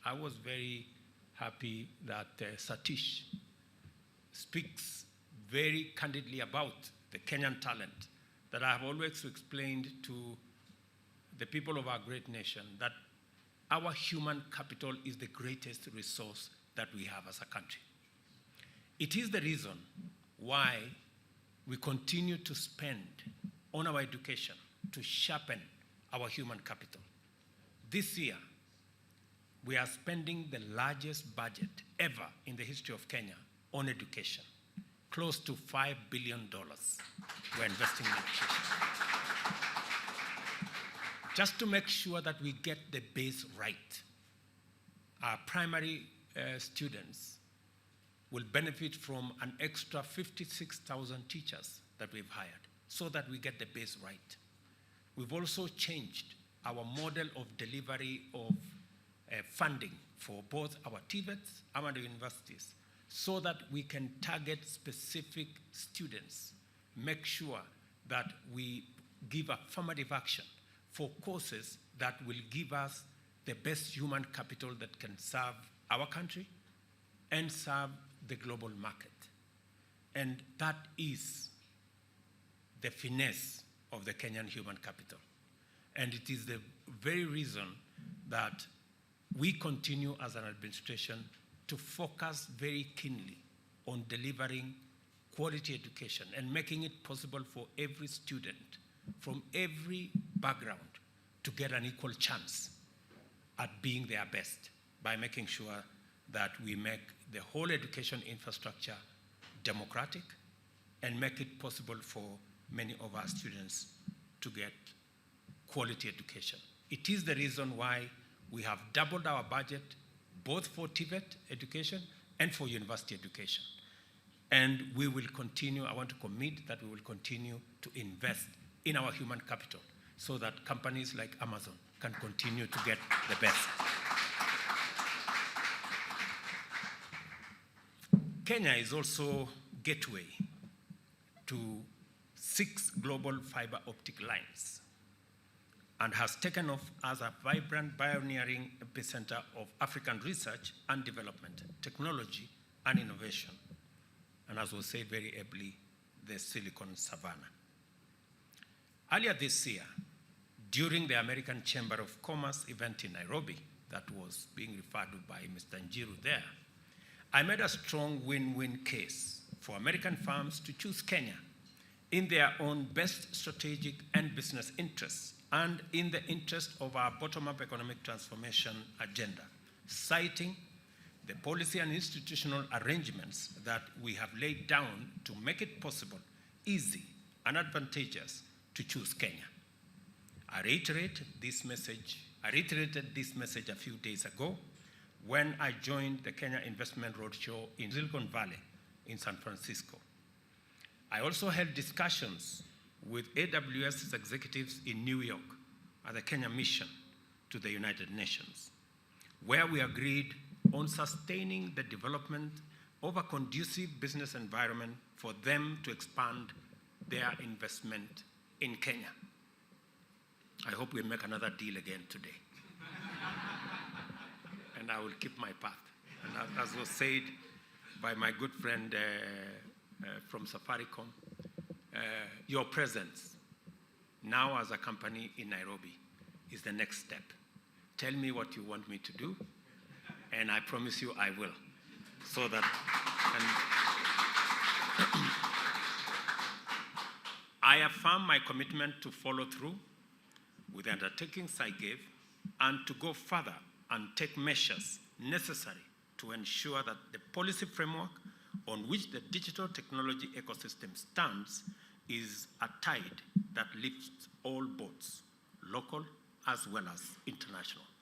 I was very happy that Satish speaks very candidly about the Kenyan talent that I have always explained to the people of our great nation, that our human capital is the greatest resource that we have as a country. It is the reason why we continue to spend on our education to sharpen our human capital. This year, we are spending the largest budget ever in the history of Kenya on education. Close to $5 billion we're investing in education. Just to make sure that we get the base right. Our primary students will benefit from an extra 56,000 teachers that we've hired so that we get the base right. We've also changed our model of delivery of funding for both our TVETs and our universities so that we can target specific students, make sure that we give affirmative action for courses that will give us the best human capital that can serve our country and serve the global market. And that is the finesse of the Kenyan human capital. And it is the very reason that we continue as an administration to focus very keenly on delivering quality education and making it possible for every student from every background to get an equal chance at being their best by making sure that we make the whole education infrastructure democratic and make it possible for many of our students to get quality education. It is the reason why we have doubled our budget both for TVET education and for university education. And we will continue, I want to commit that we will continue to invest in our human capital so that companies like Amazon can continue to get the best. Kenya is also gateway to 6 global fiber optic lines and has taken off as a vibrant pioneering epicenter of African research and development, technology and innovation, and as was said very ably, the Silicon Savannah. Earlier this year, during the American Chamber of Commerce event in Nairobi that was being referred to by Mr. Njiru there, I made a strong win-win case for American firms to choose Kenya in their own best strategic and business interests and in the interest of our bottom-up economic transformation agenda, citing the policy and institutional arrangements that we have laid down to make it possible, easy, and advantageous to choose Kenya. I reiterated this message a few days ago when I joined the Kenya Investment Roadshow in Silicon Valley in San Francisco. I also held discussions with AWS's executives in New York at the Kenya mission to the United Nations, where we agreed on sustaining the development of a conducive business environment for them to expand their investment in Kenya. I hope we make another deal again today. And I will keep my path. And as was said by my good friend from Safaricom, your presence now as a company in Nairobi is the next step. Tell me what you want me to do, and I promise you I will. So that, I affirm my commitment to follow through with the undertakings I gave and to go further and take measures necessary to ensure that the policy framework on which the digital technology ecosystem stands is a tide that lifts all boats, local as well as international.